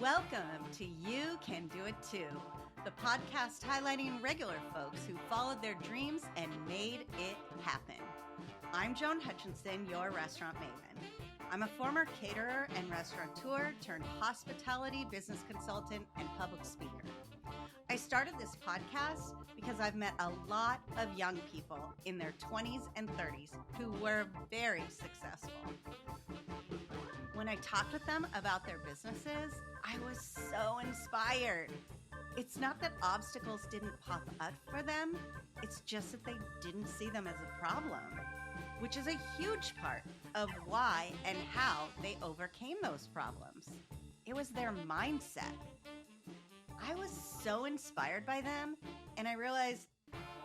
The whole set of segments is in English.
Welcome to You Can Do It Too, the podcast highlighting regular folks who followed their dreams and made it happen. I'm Joan Hutchinson, your restaurant maven. I'm a former caterer and restaurateur turned hospitality business consultant and public speaker. I started this podcast because I've met a lot of young people in their 20s and 30s who were very successful. When I talked with them about their businesses, I was so inspired. It's not that obstacles didn't pop up for them, it's just that they didn't see them as a problem, which is a huge part of why and how they overcame those problems. It was their mindset. I was so inspired by them, and I realized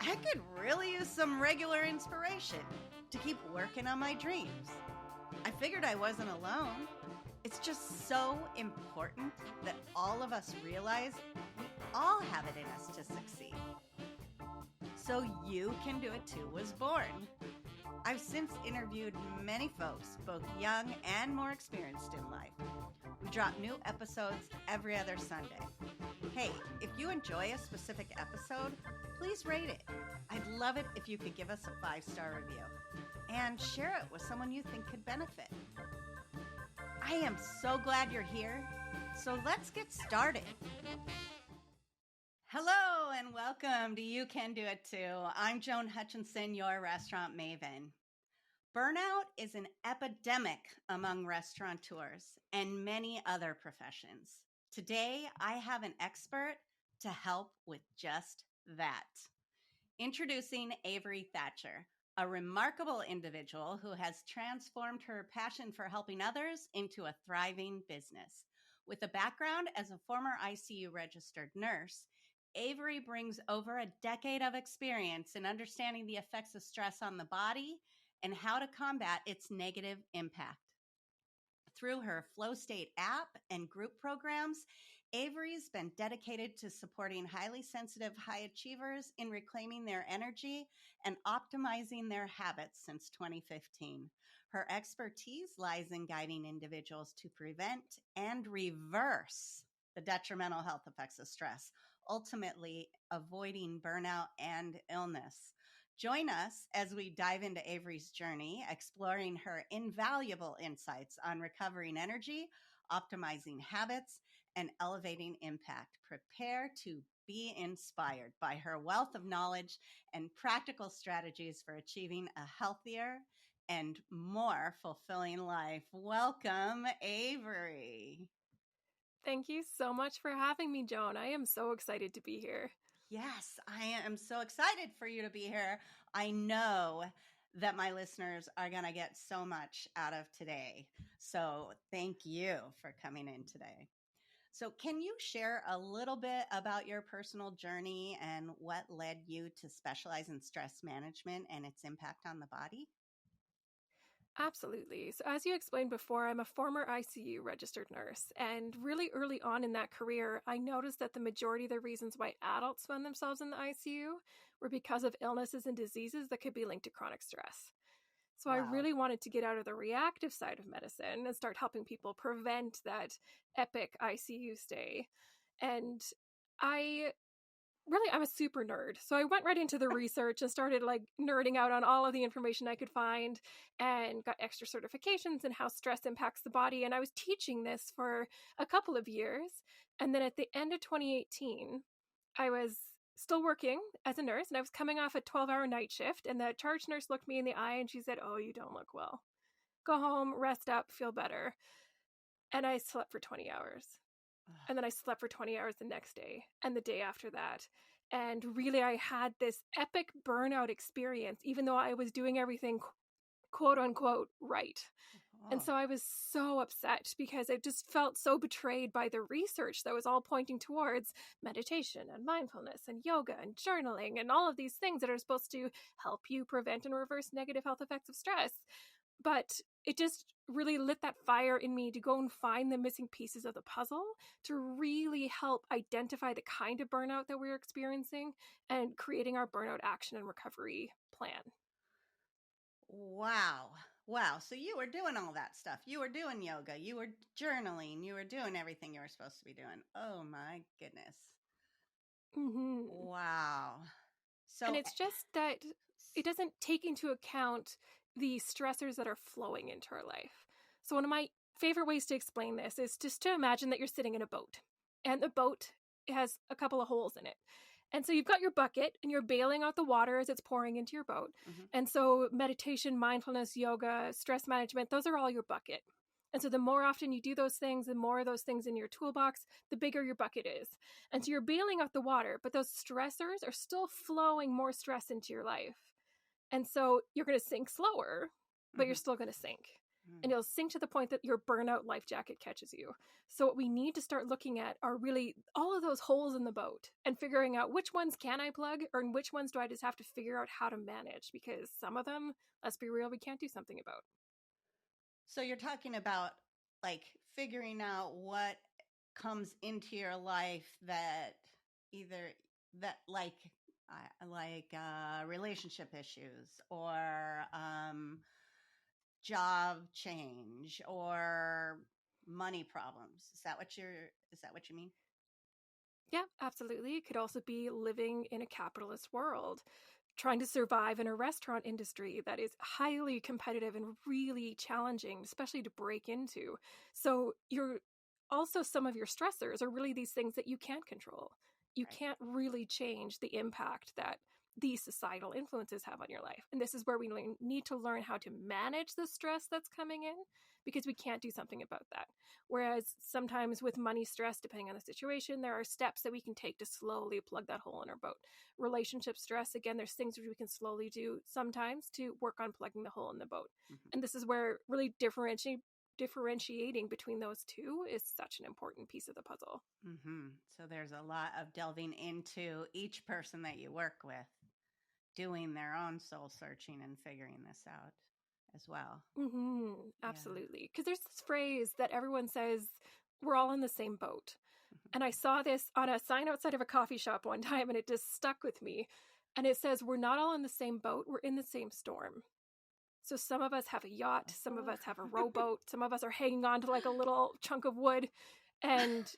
I could really use some regular inspiration to keep working on my dreams. I figured I wasn't alone. It's just so important that all of us realize we all have it in us to succeed. So You Can Do It Too was born. I've since interviewed many folks, both young and more experienced in life. We drop new episodes every other Sunday. Hey, if you enjoy a specific episode, please rate it. I'd love it if you could give us a 5-star review and share it with someone you think could benefit. I am so glad you're here, so let's get started. Hello and welcome to You Can Do It Too. I'm Joan Hutchinson, your restaurant maven. Burnout is an epidemic among restaurateurs and many other professions. Today, I have an expert to help with just that. Introducing Avery Thatcher, a remarkable individual who has transformed her passion for helping others into a thriving business. With a background as a former ICU Registered Nurse, Avery brings over a decade of experience in understanding the effects of stress on the body and how to combat its negative impact. Through her Flow State app and group programs, Avery's been dedicated to supporting highly sensitive high achievers in reclaiming their energy and optimizing their habits since 2015. Her expertise lies in guiding individuals to prevent and reverse the detrimental health effects of stress, ultimately avoiding burnout and illness. Join us as we dive into Avery's journey, exploring her invaluable insights on recovering energy, optimizing habits, and elevating impact. Prepare to be inspired by her wealth of knowledge and practical strategies for achieving a healthier and more fulfilling life. Welcome, Avery. Thank you so much for having me, Joan. I am so excited to be here. Yes, I am so excited for you to be here. I know that my listeners are going to get so much out of today. So thank you for coming in today. So can you share a little bit about your personal journey and what led you to specialize in stress management and its impact on the body? Absolutely. So as you explained before, I'm a former ICU registered nurse. And really early on in that career, I noticed that the majority of the reasons why adults found themselves in the ICU were because of illnesses and diseases that could be linked to chronic stress. So Wow. I really wanted to get out of the reactive side of medicine and start helping people prevent that epic ICU stay. And I'm a super nerd. So I went right into the research and started nerding out on all of the information I could find and got extra certifications in how stress impacts the body. And I was teaching this for a couple of years. And then at the end of 2018, I was still working as a nurse and I was coming off a 12-hour night shift. And the charge nurse looked me in the eye and she said, "Oh, you don't look well. Go home, rest up, feel better." And I slept for 20 hours. And then I slept for 20 hours the next day and the day after that. And really, I had this epic burnout experience, even though I was doing everything quote unquote right. And so I was so upset because I just felt so betrayed by the research that was all pointing towards meditation and mindfulness and yoga and journaling and all of these things that are supposed to help you prevent and reverse negative health effects of stress. But it just really lit that fire in me to go and find the missing pieces of the puzzle to really help identify the kind of burnout that we're experiencing and creating our burnout action and recovery plan. Wow. Wow. So you were doing all that stuff. You were doing yoga. You were journaling. You were doing everything you were supposed to be doing. Oh my goodness. Mm-hmm. Wow. And So, it's just that it doesn't take into account the stressors that are flowing into our life. So one of my favorite ways to explain this is just to imagine that you're sitting in a boat, and the boat has a couple of holes in it. And so you've got your bucket and you're bailing out the water as it's pouring into your boat. mhm. And so meditation, mindfulness, yoga, stress management, those are all your bucket. And so the more often you do those things, the more of those things in your toolbox, the bigger your bucket is. And so you're bailing out the water, but those stressors are still flowing more stress into your life. And so you're going to sink slower, but you're still going to sink. And you'll sink to the point that your burnout life jacket catches you. So what we need to start looking at are really all of those holes in the boat and figuring out which ones can I plug or which ones do I just have to figure out how to manage, because some of them, let's be real, we can't do something about. So you're talking about like figuring out what comes into your life that either that relationship issues or job change or money problems. Is that what you mean? Yeah, absolutely. It could also be living in a capitalist world, trying to survive in a restaurant industry that is highly competitive and really challenging, especially to break into. So you're also, some of your stressors are really these things that you can't control. You Right. can't really change the impact that these societal influences have on your life. And this is where we need to learn how to manage the stress that's coming in, because we can't do something about that. Whereas sometimes with money stress, depending on the situation, there are steps that we can take to slowly plug that hole in our boat. Relationship stress, again, there's things we can slowly do sometimes to work on plugging the hole in the boat. And this is where really differentiating between those two is such an important piece of the puzzle. So there's a lot of delving into each person that you work with, doing their own soul searching and figuring this out as well. Absolutely. Because there's this phrase that everyone says, we're all in the same boat. And I saw this on a sign outside of a coffee shop one time, and it just stuck with me. And it says, we're not all in the same boat, we're in the same storm. So some of us have a yacht, some of us have a rowboat, some of us are hanging on to like a little chunk of wood, and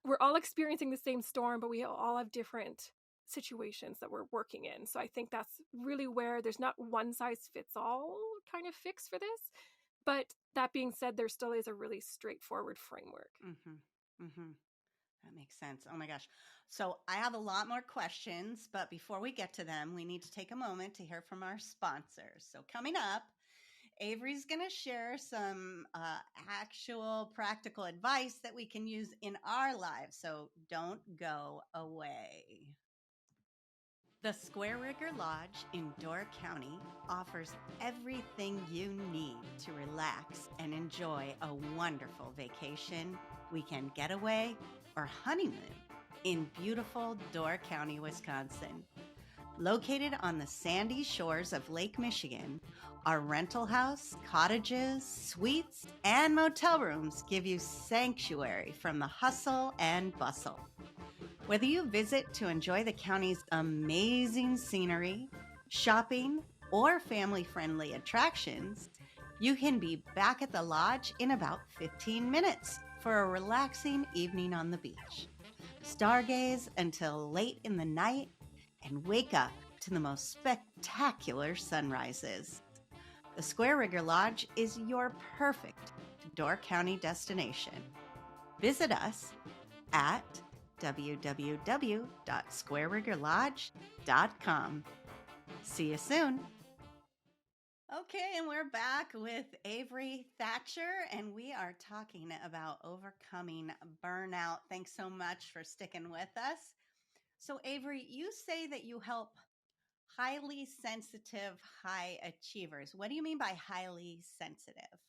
we're all experiencing the same storm, but we all have different situations that we're working in. So I think that's really where there's not one size fits all kind of fix for this. But that being said, there still is a really straightforward framework. That makes sense. Oh my gosh. So I have a lot more questions, but before we get to them, we need to take a moment to hear from our sponsors. So coming up, Avery's going to share some actual practical advice that we can use in our lives. So don't go away. The Square Rigger Lodge in Door County offers everything you need to relax and enjoy a wonderful vacation, weekend getaway, or honeymoon in beautiful Door County, Wisconsin. Located on the sandy shores of Lake Michigan, our rental house, cottages, suites, and motel rooms give you sanctuary from the hustle and bustle. Whether you visit to enjoy the county's amazing scenery, shopping, or family-friendly attractions, you can be back at the lodge in about 15 minutes for a relaxing evening on the beach. Stargaze until late in the night and wake up to the most spectacular sunrises. The Square Rigger Lodge is your perfect Door County destination. Visit us at www.squareriggerlodge.com. See you soon. Okay, and we're back with Avery Thatcher, and we are talking about overcoming burnout. Thanks so much for sticking with us. So, Avery, you say that you help highly sensitive high achievers. What do you mean by highly sensitive?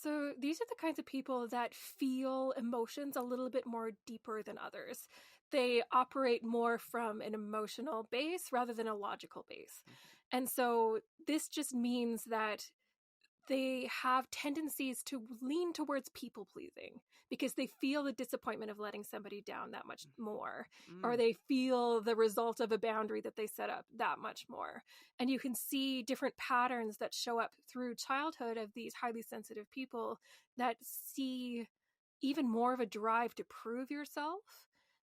So these are the kinds of people that feel emotions a little bit more deeper than others. They operate more from an emotional base rather than a logical base. And so this just means that they have tendencies to lean towards people pleasing because they feel the disappointment of letting somebody down that much more, or they feel the result of a boundary that they set up that much more. And you can see different patterns that show up through childhood of these highly sensitive people that see even more of a drive to prove yourself,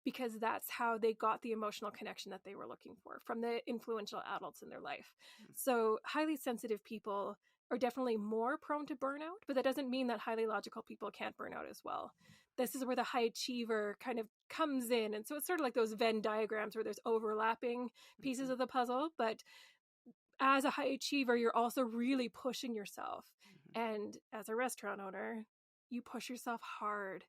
because that's how they got the emotional connection that they were looking for from the influential adults in their life. So highly sensitive people are definitely more prone to burnout, but that doesn't mean that highly logical people can't burn out as well. This is where the high achiever kind of comes in. And so it's sort of like those Venn diagrams where there's overlapping pieces of the puzzle. But as a high achiever, you're also really pushing yourself. And as a restaurant owner, you push yourself hard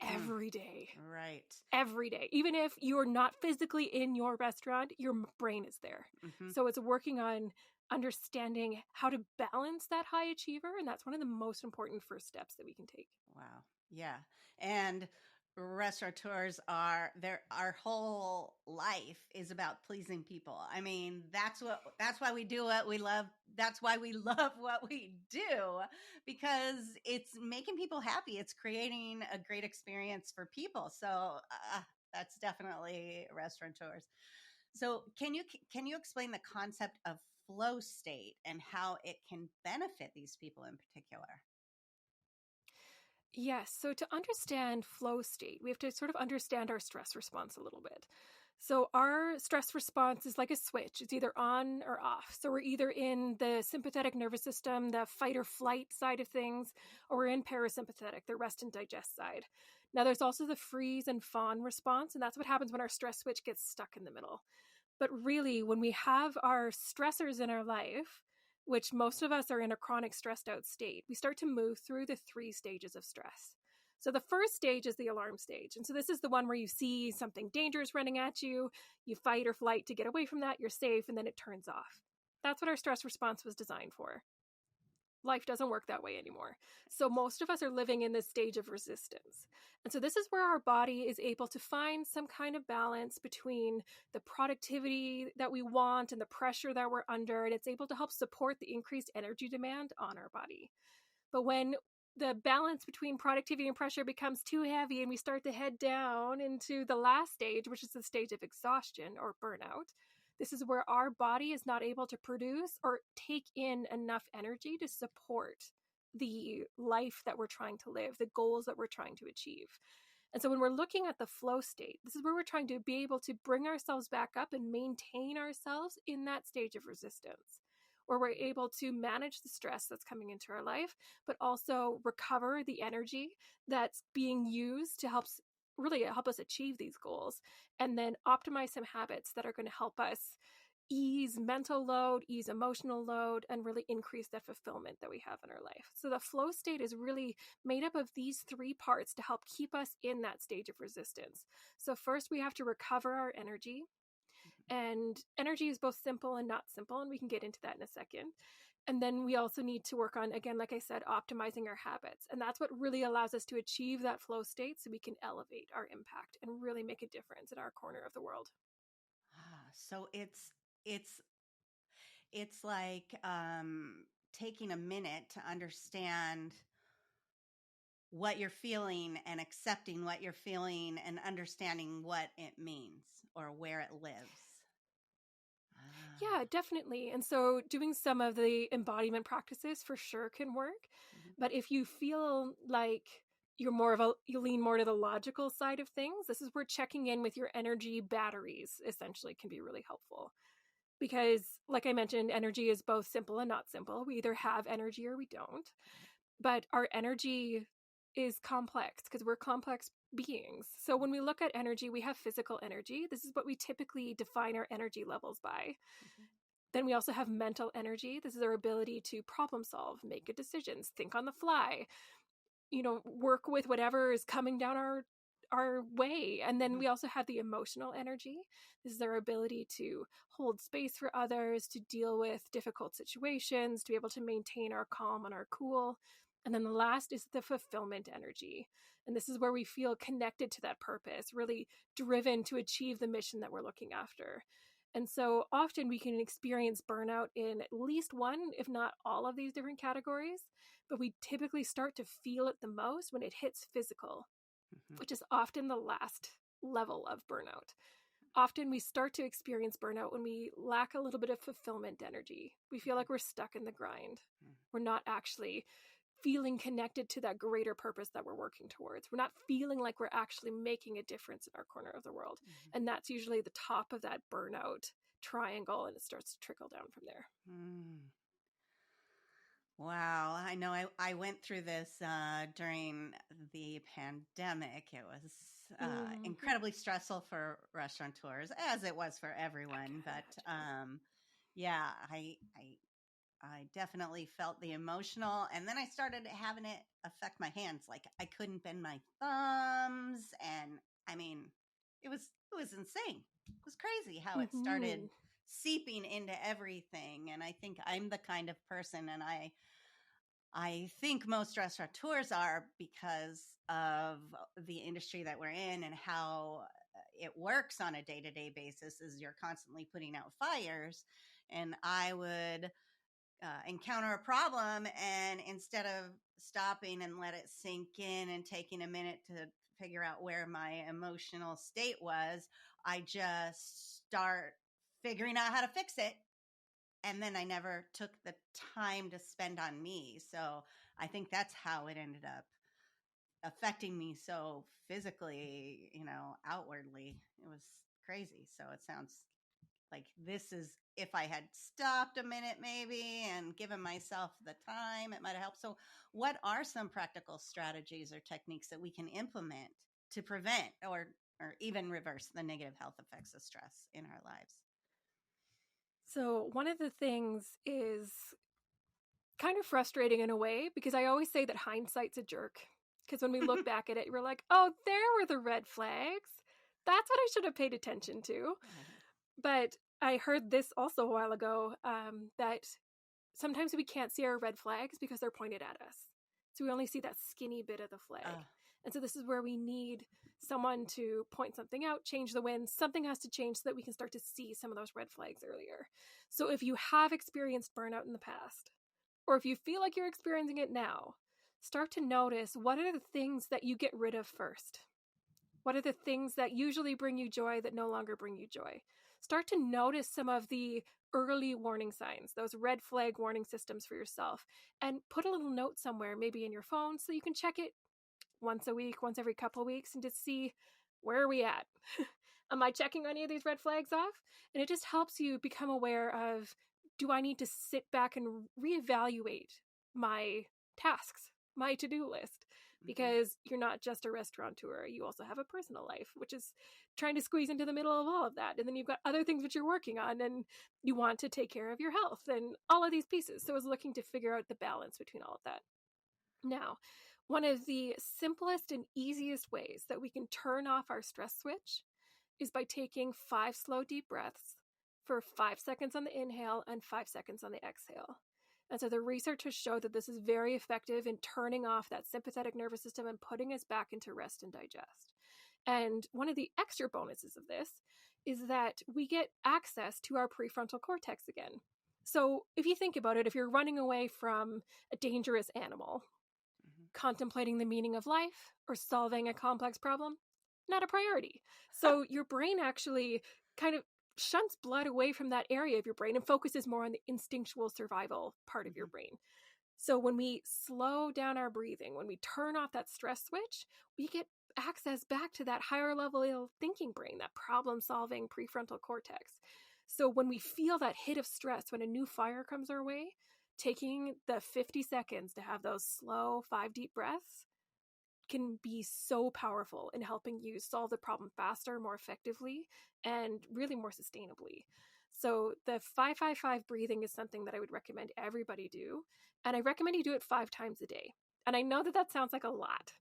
every day. Right. Every day. Even if you're not physically in your restaurant, your brain is there. So it's working on understanding how to balance that high achiever. And that's one of the most important first steps that we can take. Wow. Yeah. And restaurateurs our whole life is about pleasing people. I mean, that's why we do what we love. That's why we love what we do, because it's making people happy. It's creating a great experience for people. So that's definitely restaurateurs. So can you explain the concept of flow state and how it can benefit these people in particular? Yes. So to understand flow state, we have to sort of understand our stress response a little bit. So our stress response is like a switch. It's either on or off. So we're either in the sympathetic nervous system, the fight or flight side of things, or we're in parasympathetic, the rest and digest side. Now there's also the freeze and fawn response, and that's what happens when our stress switch gets stuck in the middle. But really, when we have our stressors in our life, which most of us are in a chronic stressed out state, we start to move through the 3 stages of stress. So the first stage is the alarm stage. And so this is the one where you see something dangerous running at you, you fight or flight to get away from that, you're safe, and then it turns off. That's what our stress response was designed for. Life doesn't work that way anymore. So most of us are living in this stage of resistance. And so this is where our body is able to find some kind of balance between the productivity that we want and the pressure that we're under, and it's able to help support the increased energy demand on our body. But when the balance between productivity and pressure becomes too heavy and we start to head down into the last stage, which is the stage of exhaustion or burnout, this is where our body is not able to produce or take in enough energy to support the life that we're trying to live, the goals that we're trying to achieve. And so when we're looking at the flow state, this is where we're trying to be able to bring ourselves back up and maintain ourselves in that stage of resistance, where we're able to manage the stress that's coming into our life, but also recover the energy that's being used to help us achieve these goals, and then optimize some habits that are going to help us ease mental load, ease emotional load, and really increase that fulfillment that we have in our life. So the flow state is really made up of these 3 parts to help keep us in that stage of resistance. So first, we have to recover our energy. And energy is both simple and not simple, and we can get into that in a second. And then we also need to work on, again, like I said, optimizing our habits. And that's what really allows us to achieve that flow state so we can elevate our impact and really make a difference in our corner of the world. So it's like taking a minute to understand what you're feeling and accepting what you're feeling and understanding what it means or where it lives. Yeah, definitely. And so doing some of the embodiment practices for sure can work. But if you feel like you lean more to the logical side of things, this is where checking in with your energy batteries essentially can be really helpful. Because like I mentioned, energy is both simple and not simple. We either have energy or we don't. But our energy is complex because we're complex beings. So when we look at energy, we have physical energy. This is what we typically define our energy levels by. Then we also have mental energy. This is our ability to problem solve, make good decisions, think on the fly, work with whatever is coming down our way. And then we also have the emotional energy. This is our ability to hold space for others, to deal with difficult situations, to be able to maintain our calm and our cool. And then the last is the fulfillment energy. And this is where we feel connected to that purpose, really driven to achieve the mission that we're looking after. And so often we can experience burnout in at least one, if not all of these different categories, but we typically start to feel it the most when it hits physical, which is often the last level of burnout. Often we start to experience burnout when we lack a little bit of fulfillment energy. We feel like we're stuck in the grind. We're not actually feeling connected to that greater purpose that we're working towards. We're not feeling like we're actually making a difference in our corner of the world. And that's usually the top of that burnout triangle, and it starts to trickle down from there. Wow. I know I went through this during the pandemic. It was incredibly stressful for restaurateurs, as it was for everyone. But yeah, I definitely felt the emotional, and then I started having it affect my hands. Like I couldn't bend my thumbs, and I mean, it was insane. It was crazy how it started seeping into everything. And I think I'm the kind of person, and I think most restaurateurs are, because of the industry that we're in and how it works on a day-to-day basis, is you're constantly putting out fires. And I would encounter a problem, and instead of stopping and let it sink in and taking a minute to figure out where my emotional state was, I just start figuring out how to fix it. And then I never took the time to spend on me. So I think that's how it ended up affecting me so physically, outwardly. It was crazy. So it sounds like this is, if I had stopped a minute maybe and given myself the time, it might have helped. So what are some practical strategies or techniques that we can implement to prevent or even reverse the negative health effects of stress in our lives? So one of the things is kind of frustrating in a way, because I always say that hindsight's a jerk. Because when we look back at it, we're like, oh, there were the red flags. That's what I should have paid attention to. But I heard this also a while ago, that sometimes we can't see our red flags because they're pointed at us. So we only see that skinny bit of the flag. And so this is where we need someone to point something out, change the wind. Something has to change so that we can start to see some of those red flags earlier. So if you have experienced burnout in the past, or if you feel like you're experiencing it now, start to notice, what are the things that you get rid of first? What are the things that usually bring you joy that no longer bring you joy? Start to notice some of the early warning signs, those red flag warning systems for yourself, and put a little note somewhere, maybe in your phone, so you can check it once a week, once every couple of weeks, and just see, where are we at? Am I checking any of these red flags off? And it just helps you become aware of, do I need to sit back and reevaluate my tasks, my to-do list? Because you're not just a restaurateur, you also have a personal life, which is trying to squeeze into the middle of all of that. And then you've got other things that you're working on, and you want to take care of your health and all of these pieces. So I was looking to figure out the balance between all of that. Now, one of the simplest and easiest ways that we can turn off our stress switch is by taking 5 slow, deep breaths for 5 seconds on the inhale and 5 seconds on the exhale. And so the research has showed that this is very effective in turning off that sympathetic nervous system and putting us back into rest and digest. And one of the extra bonuses of this is that we get access to our prefrontal cortex again. So if you think about it, if you're running away from a dangerous animal, contemplating the meaning of life or solving a complex problem, not a priority. So your brain actually kind of shunts blood away from that area of your brain and focuses more on the instinctual survival part of your brain. So when we slow down our breathing, when we turn off that stress switch, we get access back to that higher level thinking brain, that problem-solving prefrontal cortex. So when we feel that hit of stress, when a new fire comes our way, taking the 50 seconds to have those slow 5 deep breaths can be so powerful in helping you solve the problem faster, more effectively, and really more sustainably. So the 5-5-5 breathing is something that I would recommend everybody do. And I recommend you do it 5 times a day. And I know that that sounds like a lot,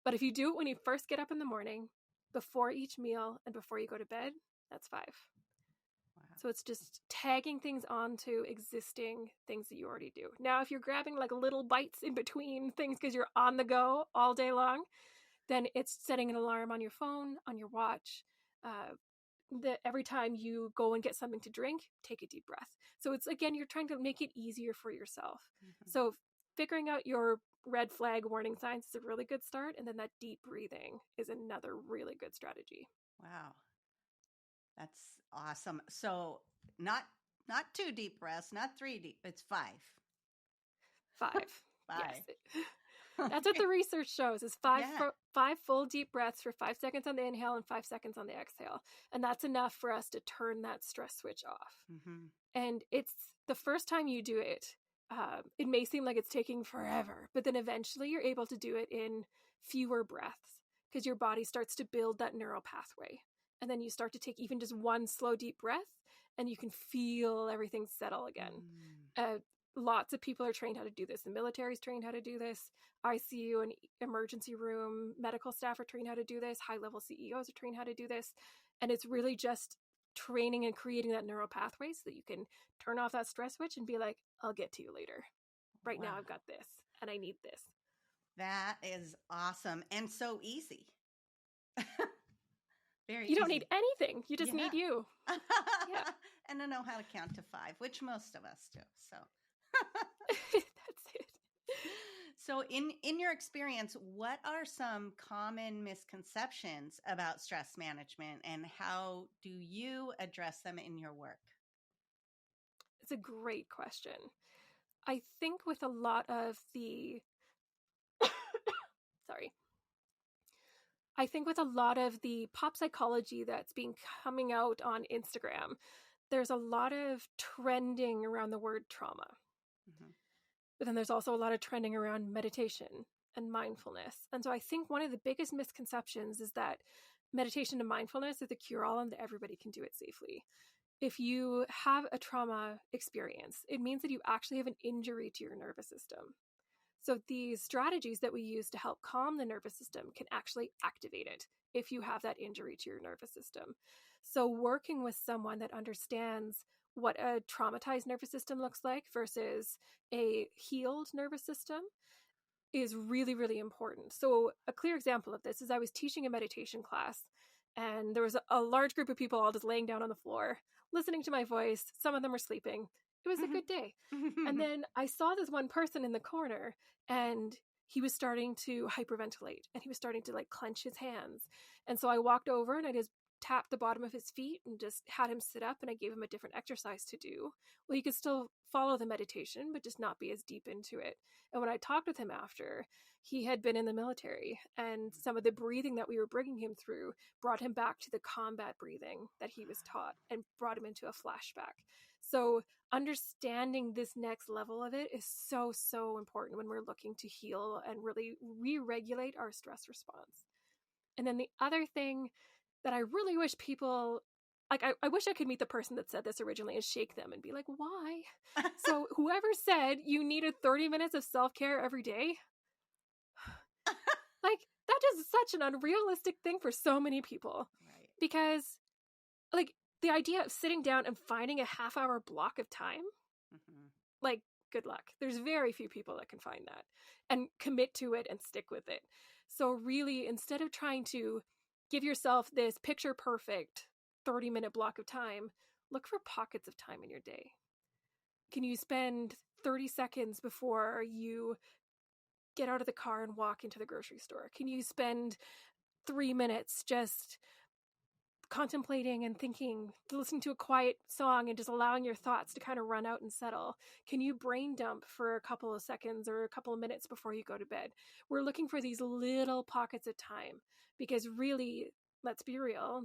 but if you do it when you first get up in the morning, before each meal, and before you go to bed, that's 5. So it's just tagging things onto existing things that you already do. Now, if you're grabbing like little bites in between things because you're on the go all day long, then it's setting an alarm on your phone, on your watch, every time you go and get something to drink, take a deep breath. So it's, again, you're trying to make it easier for yourself. Mm-hmm. So figuring out your red flag warning signs is a really good start. And then that deep breathing is another really good strategy. Wow. That's awesome. So not 2 deep breaths, not 3 deep, it's 5. 5. 5. Yes. That's what the research shows, is 5 full deep breaths for 5 seconds on the inhale and 5 seconds on the exhale. And that's enough for us to turn that stress switch off. Mm-hmm. And it's the first time you do it, it may seem like it's taking forever, but then eventually you're able to do it in fewer breaths because your body starts to build that neural pathway. And then you start to take even just one slow, deep breath and you can feel everything settle again. Lots of people are trained how to do this. The military's trained how to do this. ICU and emergency room medical staff are trained how to do this. High-level CEOs are trained how to do this. And it's really just training and creating that neural pathway so that you can turn off that stress switch and be like, I'll get to you later. Right now I've got this and I need this. That is awesome and so easy. Very You don't need anything. You just need you. Yeah. And to know how to count to 5, which most of us do. So that's it. So in your experience, what are some common misconceptions about stress management and how do you address them in your work? It's a great question. I think with a lot of the I think with a lot of the pop psychology that's been coming out on Instagram, there's a lot of trending around the word trauma. Mm-hmm. But then there's also a lot of trending around meditation and mindfulness. And so I think one of the biggest misconceptions is that meditation and mindfulness is the cure-all and that everybody can do it safely. If you have a trauma experience, it means that you actually have an injury to your nervous system. So these strategies that we use to help calm the nervous system can actually activate it if you have that injury to your nervous system. So working with someone that understands what a traumatized nervous system looks like versus a healed nervous system is really, really important. So a clear example of this is I was teaching a meditation class and there was a large group of people all just laying down on the floor, listening to my voice. Some of them were sleeping. It was a good day. And then I saw this one person in the corner and he was starting to hyperventilate and he was starting to like clench his hands. And so I walked over and I just tapped the bottom of his feet and just had him sit up and I gave him a different exercise to do. Well, he could still follow the meditation, but just not be as deep into it. And when I talked with him after, he had been in the military and some of the breathing that we were bringing him through brought him back to the combat breathing that he was taught and brought him into a flashback. So understanding this next level of it is so, so important when we're looking to heal and really re-regulate our stress response. And then the other thing that I really wish people, like, I wish I could meet the person that said this originally and shake them and be like, why? So whoever said you needed 30 minutes of self-care every day, like, that is such an unrealistic thing for so many people. Right. Because, like, the idea of sitting down and finding a half-hour block of time, like, good luck. There's very few people that can find that and commit to it and stick with it. So really, instead of trying to give yourself this picture-perfect 30-minute block of time, look for pockets of time in your day. Can you spend 30 seconds before you get out of the car and walk into the grocery store? Can you spend 3 minutes just contemplating and thinking, listening to a quiet song and just allowing your thoughts to kind of run out and settle? Can you brain dump for a couple of seconds or a couple of minutes before you go to bed? We're looking for these little pockets of time because really, let's be real,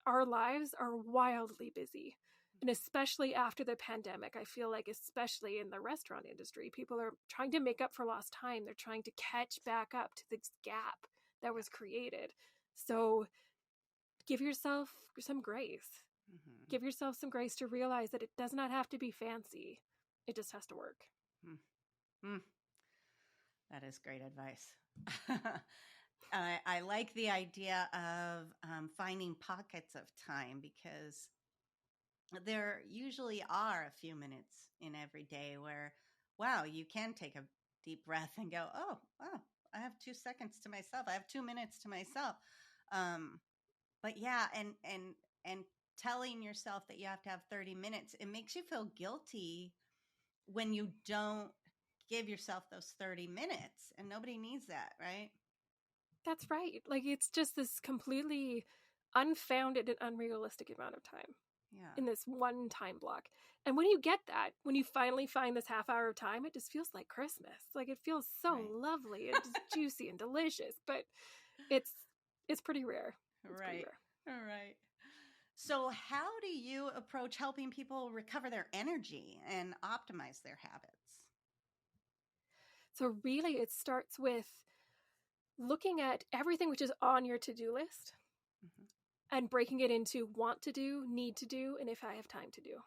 our lives are wildly busy. And especially after the pandemic, I feel like especially in the restaurant industry, people are trying to make up for lost time. They're trying to catch back up to this gap that was created. So give yourself some grace. Mm-hmm. Give yourself some grace to realize that it does not have to be fancy. It just has to work. That is great advice. I like the idea of finding pockets of time because there usually are a few minutes in every day where, wow, you can take a deep breath and go, oh, wow, I have 2 seconds to myself. I have 2 minutes to myself. But yeah, and and telling yourself that you have to have 30 minutes, it makes you feel guilty when you don't give yourself those 30 minutes, and nobody needs that, right? That's right. Like, it's just this completely unfounded and unrealistic amount of time Yeah. in this one time block. And when you get that, when you finally find this half hour of time, it just feels like Christmas. Like, it feels so Right. lovely and just juicy and delicious, but it's pretty rare. It's pretty Right. rare. All right. So, how do you approach helping people recover their energy and optimize their habits? So really it starts with looking at everything which is on your to-do list Mhm. and breaking it into want to do, need to do, and if I have time to do.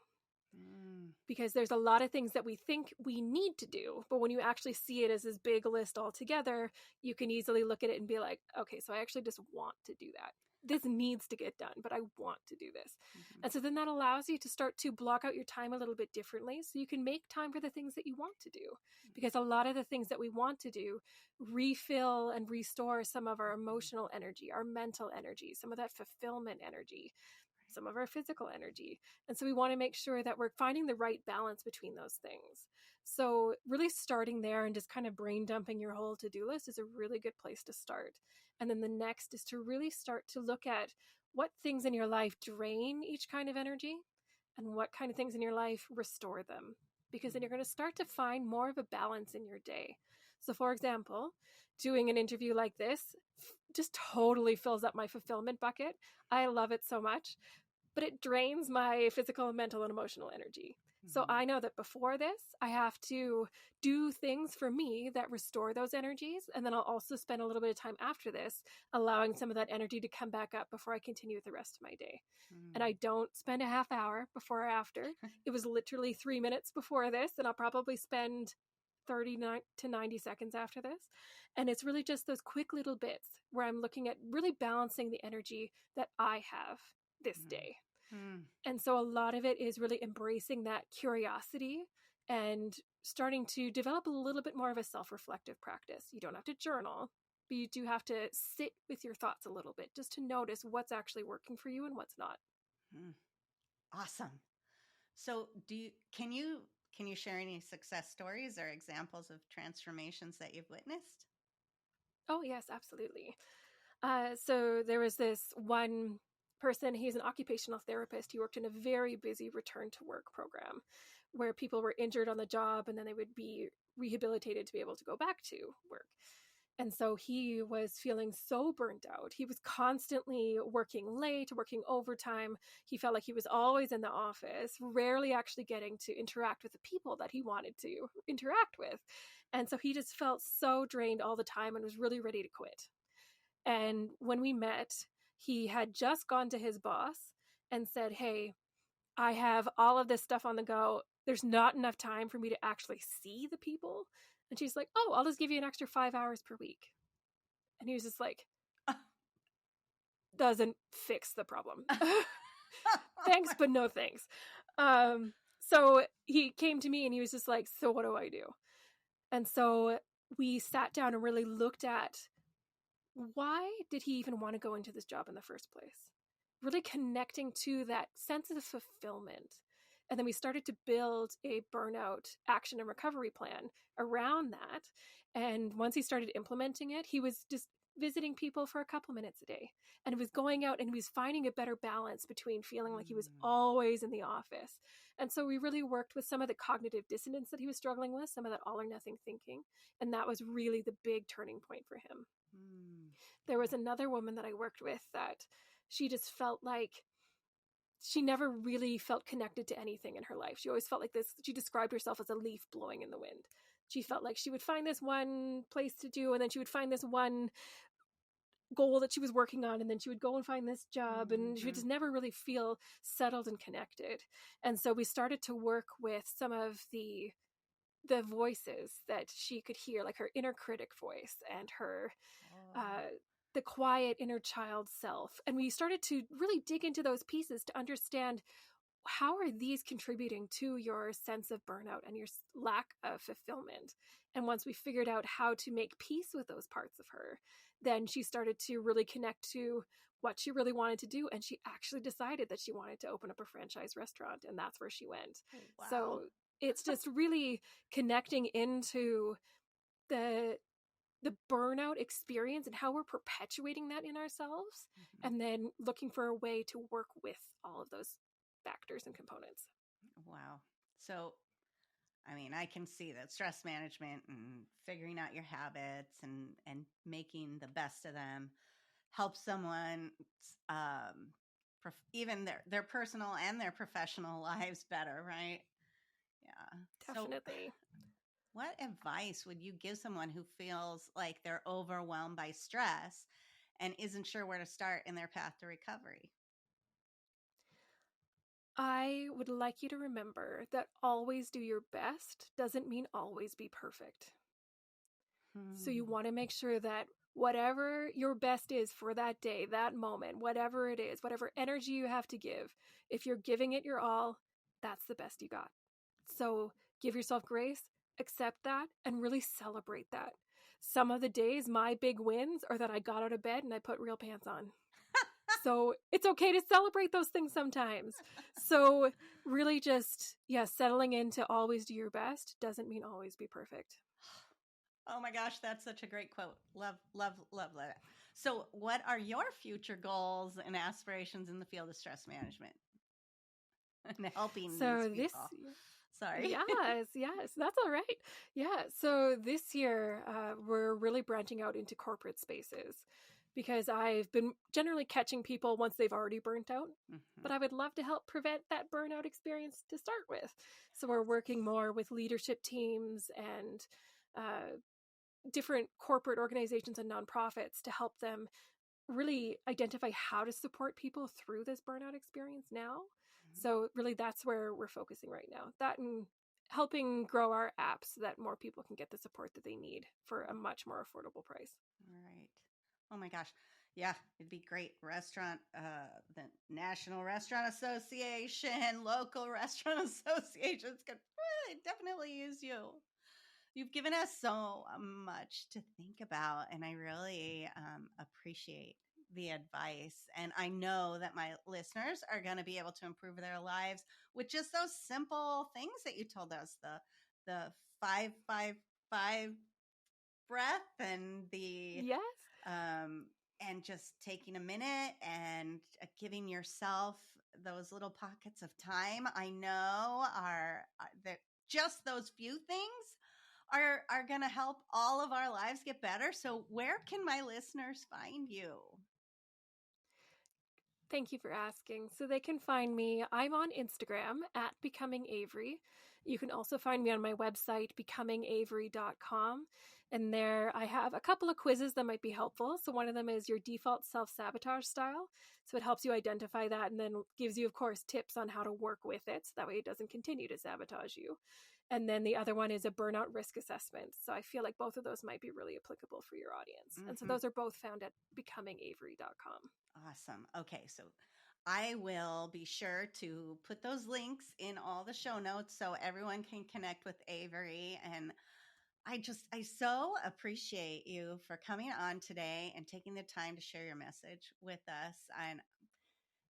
Mm. Because there's a lot of things that we think we need to do, but when you actually see it as this big list altogether, you can easily look at it and be like, okay, so I actually just want to do that. This needs to get done, but I want to do this. Mhm. And so then that allows you to start to block out your time a little bit differently so you can make time for the things that you want to do. Because a lot of the things that we want to do refill and restore some of our emotional energy, our mental energy, some of that fulfillment energy, some of our physical energy. And so we want to make sure that we're finding the right balance between those things. So really starting there and just kind of brain dumping your whole to-do list is a really good place to start. And then the next is to really start to look at what things in your life drain each kind of energy and what kind of things in your life restore them. Because then you're going to start to find more of a balance in your day. So for example, doing an interview like this just totally fills up my fulfillment bucket. I love it so much, but it drains my physical, mental, and emotional energy. So I know that before this, I have to do things for me that restore those energies. And then I'll also spend a little bit of time after this, allowing some of that energy to come back up before I continue with the rest of my day. And I don't spend a half hour before or after. It was literally 3 minutes before this, and I'll probably spend 30 to 90 seconds after this. And it's really just those quick little bits where I'm looking at really balancing the energy that I have this day. And so a lot of it is really embracing that curiosity and starting to develop a little bit more of a self-reflective practice. You don't have to journal, but you do have to sit with your thoughts a little bit just to notice what's actually working for you and what's not. Awesome. So can you share any success stories or examples of transformations that you've witnessed? Oh, yes, absolutely. So there was this one person, he's an occupational therapist. He worked in a very busy return to work program where people were injured on the job and then they would be rehabilitated to be able to go back to work. And so he was feeling so burnt out. He was constantly working late, working overtime. He felt like he was always in the office, rarely actually getting to interact with the people that he wanted to interact with. And so he just felt so drained all the time and was really ready to quit. And when we met, he had just gone to his boss and said, hey, I have all of this stuff on the go. There's not enough time for me to actually see the people. And she's like, oh, I'll just give you an extra 5 hours per week. And he was just like, doesn't fix the problem. Thanks, but no thanks. So he came to me and he was just like, so what do I do? And so we sat down and really looked at why did he even want to go into this job in the first place? Really connecting to that sense of fulfillment. And then we started to build a burnout action and recovery plan around that. And once he started implementing it, he was just visiting people for a couple minutes a day. And he was going out and he was finding a better balance between feeling like he was always in the office. And so we really worked with some of the cognitive dissonance that he was struggling with, some of that all or nothing thinking. And that was really the big turning point for him. There was another woman that I worked with that she just felt like she never really felt connected to anything in her life. She always felt like this. She described herself as a leaf blowing in the wind. She felt like she would find this one place to do, and then she would find this one goal that she was working on, and then she would go and find this job, and she would just never really feel settled and connected. And so we started to work with some of the voices that she could hear, like her inner critic voice and her the quiet inner child self. And we started to really dig into those pieces to understand how are these contributing to your sense of burnout and your lack of fulfillment? And once we figured out how to make peace with those parts of her, then she started to really connect to what she really wanted to do. And she actually decided that she wanted to open up a franchise restaurant, and that's where she went. Wow. So it's just really connecting into the burnout experience and how we're perpetuating that in ourselves, and then looking for a way to work with all of those factors and components. Wow. So, I mean, I can see that stress management and figuring out your habits and making the best of them helps someone even their personal and their professional lives better, right? Yeah. Definitely. So, what advice would you give someone who feels like they're overwhelmed by stress and isn't sure where to start in their path to recovery? I would like you to remember that always do your best doesn't mean always be perfect. So you want to make sure that whatever your best is for that day, that moment, whatever it is, whatever energy you have to give, if you're giving it your all, that's the best you got. So give yourself grace, accept that, and really celebrate that. Some of the days, my big wins are that I got out of bed and I put real pants on. So it's okay to celebrate those things sometimes. So really just, settling into always do your best doesn't mean always be perfect. Oh my gosh, that's such a great quote. Love, love, love that. So what are your future goals and aspirations in the field of stress management and helping these people? Sorry. Yes, that's all right. Yeah, so this year we're really branching out into corporate spaces because I've been generally catching people once they've already burnt out, but I would love to help prevent that burnout experience to start with. So we're working more with leadership teams and different corporate organizations and nonprofits to help them really identify how to support people through this burnout experience now. So really that's where we're focusing right now. That and helping grow our app so that more people can get the support that they need for a much more affordable price. Right. Oh my gosh. Yeah, it'd be great. Restaurant, the National Restaurant Association, local restaurant associations could really definitely use you. You've given us so much to think about, and I really appreciate the advice. And I know that my listeners are going to be able to improve their lives with just those simple things that you told us, the 5-5-5 breath and the Yes. and just taking a minute and giving yourself those little pockets of time. I know are that just those few things are going to help all of our lives get better. So where can my listeners find you? Thank you for asking. So they can find me. I'm on Instagram at Becoming Avery. You can also find me on my website, becomingavery.com. And there I have a couple of quizzes that might be helpful. So one of them is your default self-sabotage style. So it helps you identify that and then gives you, of course, tips on how to work with it. So that way it doesn't continue to sabotage you. And then the other one is a burnout risk assessment. So I feel like both of those might be really applicable for your audience. And so those are both found at becomingavery.com. Awesome. Okay, so I will be sure to put those links in all the show notes so everyone can connect with Avery. And I so appreciate you for coming on today and taking the time to share your message with us. And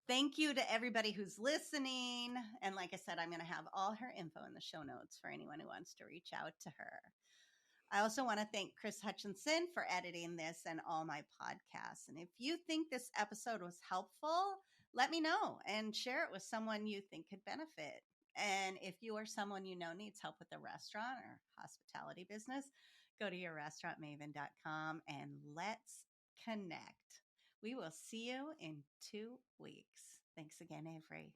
thank you to everybody who's listening. And like I said, I'm going to have all her info in the show notes for anyone who wants to reach out to her. I also want to thank Chris Hutchinson for editing this and all my podcasts. And if you think this episode was helpful, let me know and share it with someone you think could benefit. And if you or someone you know needs help with a restaurant or hospitality business, go to yourrestaurantmaven.com and let's connect. We will see you in 2 weeks. Thanks again, Avery.